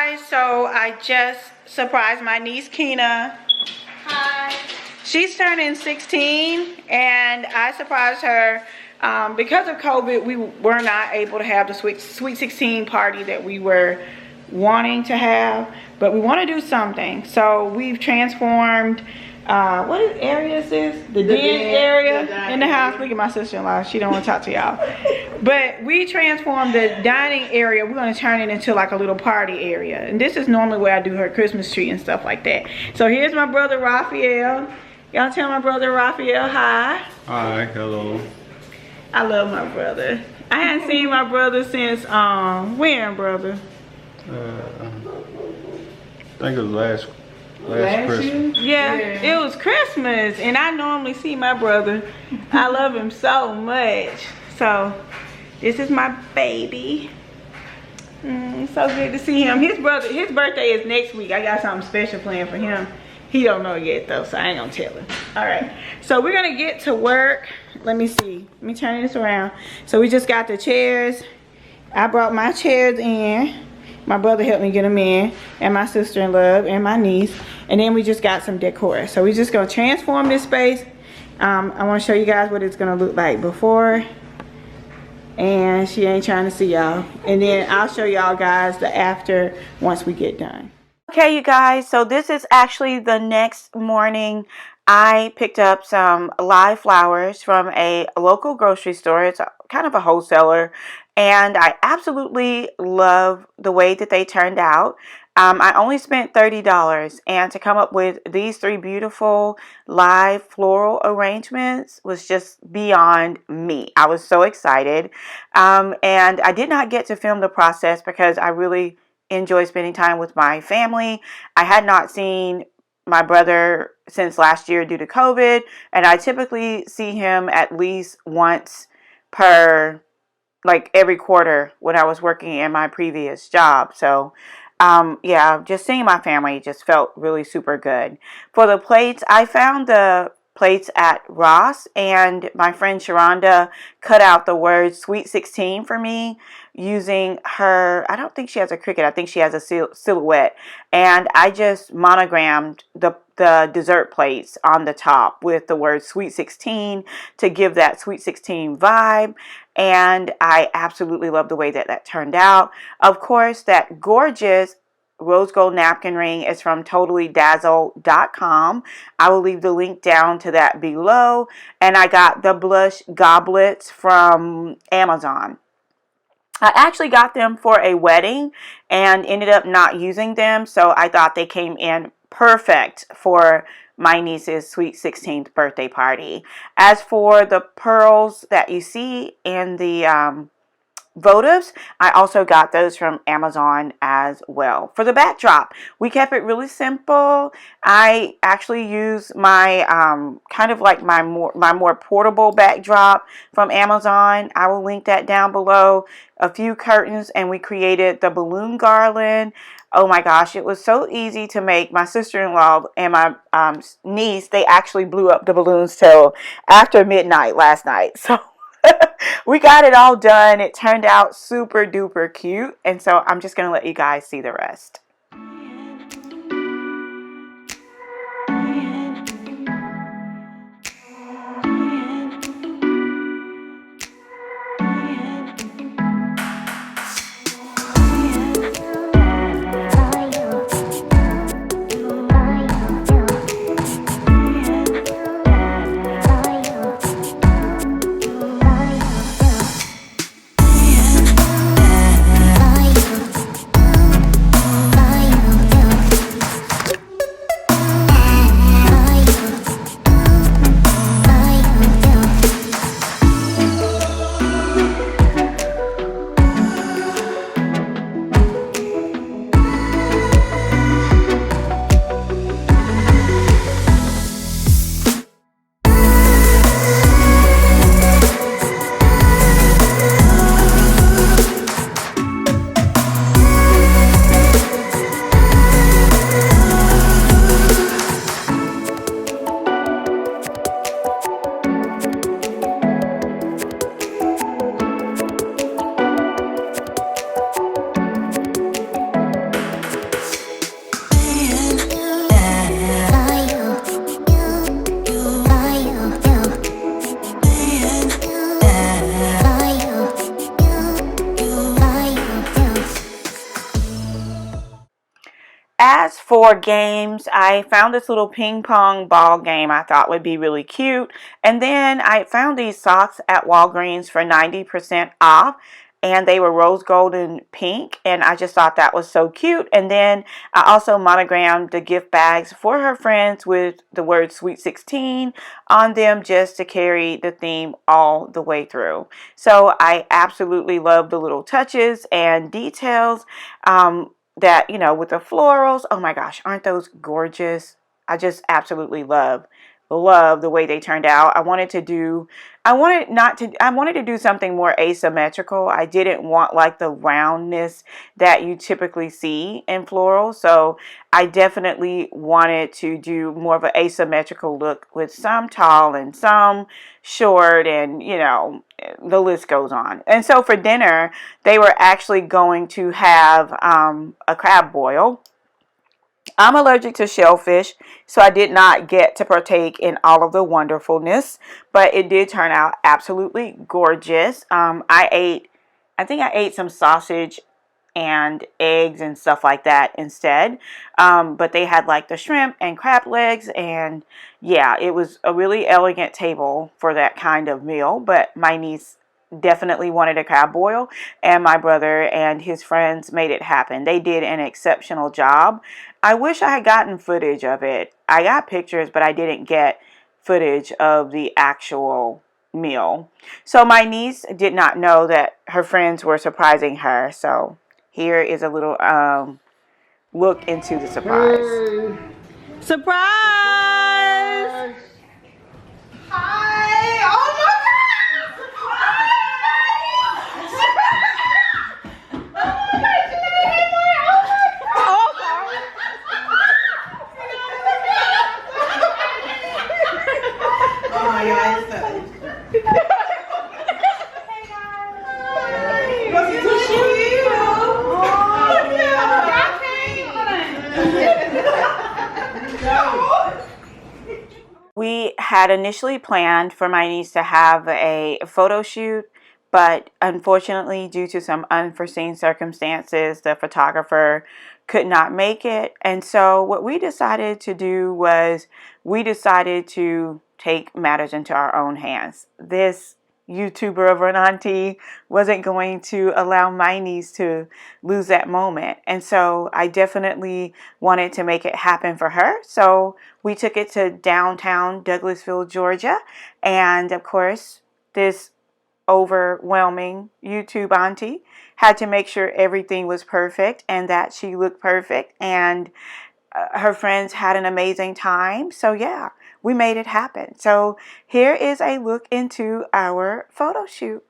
guys, so I just surprised my niece Keena. Hi. She's turning 16 and I surprised her because of COVID. We were not able to have the Sweet 16 party that we were wanting to have, but we want to do something. So we've transformed what area is this? The den area in the house. Look at my sister-in-law. She don't want to talk to y'all. But we transformed the dining area. We're going to turn it into like a little party area. And this is normally where I do her Christmas tree and stuff like that. So here's my brother Raphael. Y'all tell my brother Raphael hi. Hi, hello. I love my brother. I hadn't seen my brother since when, brother? I think it was last Christmas. Yeah, it was Christmas, and I normally see my brother. I love him so much. So this is my baby. So good to see him. His birthday is next week. I got something special planned for him. He don't know yet though, so I ain't gonna tell him. All right, so we're gonna get to work. Let me see. Let me turn this around. So we just got the chairs. I brought my chairs in. My brother helped me get them in, and my sister-in-law and my niece. And then we just got some decor. So we're just gonna transform this space. I wanna show you guys what it's gonna look like before. And she ain't trying to see y'all. And then I'll show y'all guys the after once we get done. Okay, you guys, so this is actually the next morning. I picked up some live flowers from a local grocery store. It's kind of a wholesaler. And I absolutely love the way that they turned out. I only spent $30, and to come up with these three beautiful live floral arrangements was just beyond me. I was so excited. And I did not get to film the process because I really enjoy spending time with my family. I had not seen my brother since last year due to COVID, and I typically see him at least once per like every quarter when I was working in my previous job. So yeah, just seeing my family just felt really super good. For the plates, I found the plates at Ross, and my friend Sharonda cut out the word Sweet 16 for me using her, I don't think she has a Cricut, I think she has a Silhouette, and I just monogrammed the dessert plates on the top with the word Sweet 16 to give that Sweet 16 vibe. And I absolutely love the way that that turned out. Of course, that gorgeous rose gold napkin ring is from totallydazzled.com. I will leave the link down to that below. And I got the blush goblets from Amazon. I actually got them for a wedding and ended up not using them, so I thought they came in perfect for my niece's sweet 16th birthday party. As for the pearls that you see in the votives, I also got those from Amazon as well. For the backdrop, we kept it really simple. I actually use my kind of like my more portable backdrop from Amazon. I will link that down below. A few curtains, and we created the balloon garland. Oh my gosh, it was so easy to make. My sister-in-law and my niece, they actually blew up the balloons till after midnight last night. So we got it all done. It turned out super duper cute. And so I'm just going to let you guys see the rest. as for games, I found this little ping pong ball game I thought would be really cute. And then I found these socks at Walgreens for 90% off. And they were rose gold and pink. And I just thought that was so cute. And then I also monogrammed the gift bags for her friends with the word Sweet 16 on them, just to carry the theme all the way through. So I absolutely love the little touches and details. That, you know, with the florals, oh my gosh, aren't those gorgeous? I just absolutely love the way they turned out. I wanted to do something more asymmetrical. I didn't want like the roundness that you typically see in floral. So I definitely wanted to do more of an asymmetrical look with some tall and some short, and you know, the list goes on. And so for dinner, they were actually going to have a crab boil. I'm allergic to shellfish, so I did not get to partake in all of the wonderfulness, but it did turn out absolutely gorgeous. I think I ate some sausage and eggs and stuff like that instead. But they had like the shrimp and crab legs, and yeah, it was a really elegant table for that kind of meal. But my niece definitely wanted a crab boil, and my brother and his friends made it happen. They did an exceptional job. I wish I had gotten footage of it. I got pictures, but I didn't get footage of the actual meal. So my niece did not know that her friends were surprising her. So here is a little look into the surprise. Hey. Surprise! Hi! Oh my God! We had initially planned for my niece to have a photo shoot, but unfortunately, due to some unforeseen circumstances, the photographer could not make it. And so what we decided to do was we decided to take matters into our own hands. This YouTuber of an auntie wasn't going to allow my niece to lose that moment. And so I definitely wanted to make it happen for her. So we took it to downtown Douglasville, Georgia. And of course, this overwhelming YouTube auntie had to make sure everything was perfect and that she looked perfect, and her friends had an amazing time. So yeah, we made it happen. So here is a look into our photo shoot.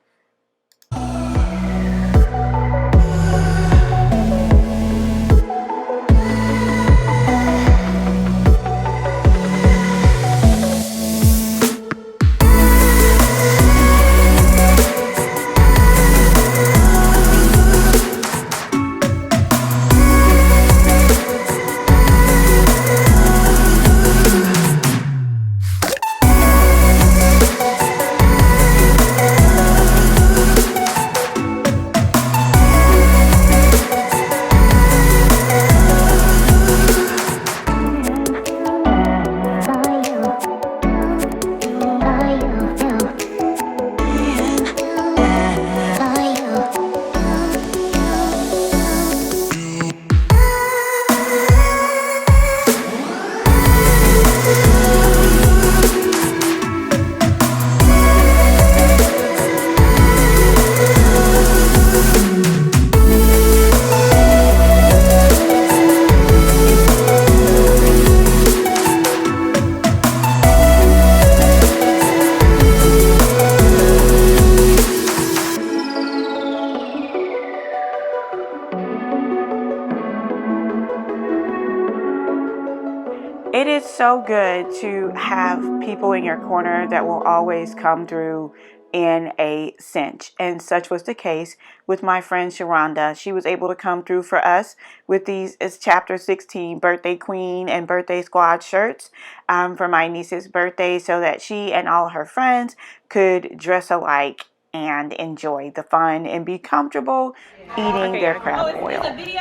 It is so good to have people in your corner that will always come through in a cinch. And such was the case with my friend Sharonda. She was able to come through for us with these Chapter 16 Birthday Queen and Birthday Squad shirts for my niece's birthday, so that she and all her friends could dress alike and enjoy the fun and be comfortable eating their crab oil. Is this a video?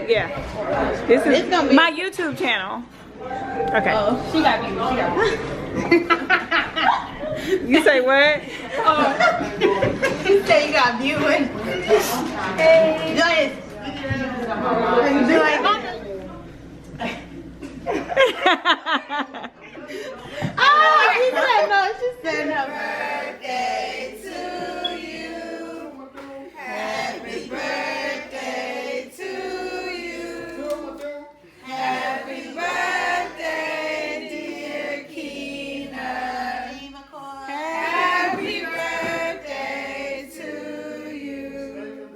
Yeah. This is my YouTube channel. Okay. Oh, she got me. You say what? She said you got viewers. Hey. Joyce. Do like oh, she said no. She said no. Birthday to you. Happy birthday to you. Happy birthday, dear Keena. Happy birthday to you.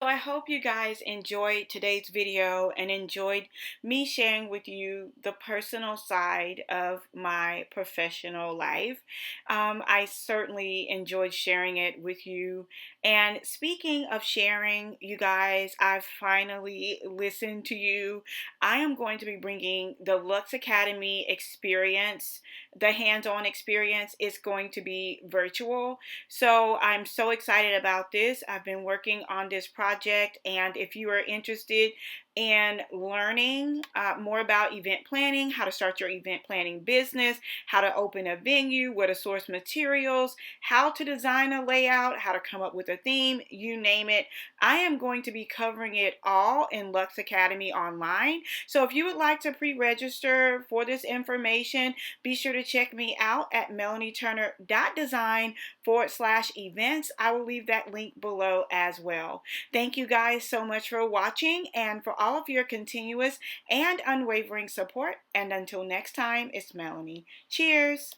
So I hope you guys enjoyed today's video and enjoyed me sharing with you the personal side of my professional life. I certainly enjoyed sharing it with you. And speaking of sharing, you guys, I've finally listened to you. I am going to be bringing the Luxe Academy experience. The hands-on experience is going to be virtual. So I'm so excited about this. I've been working on this project, and if you are interested in learning more about event planning, how to start your event planning business, how to open a venue, where to source materials, how to design a layout, how to come up with a theme, you name it, I am going to be covering it all in Luxe Academy online. So if you would like to pre-register for this information, be sure to check me out at melanieturner.design/events. I will leave that link below as well. Thank you guys so much for watching and for all of your continuous and unwavering support. And until next time, it's Melanie. Cheers.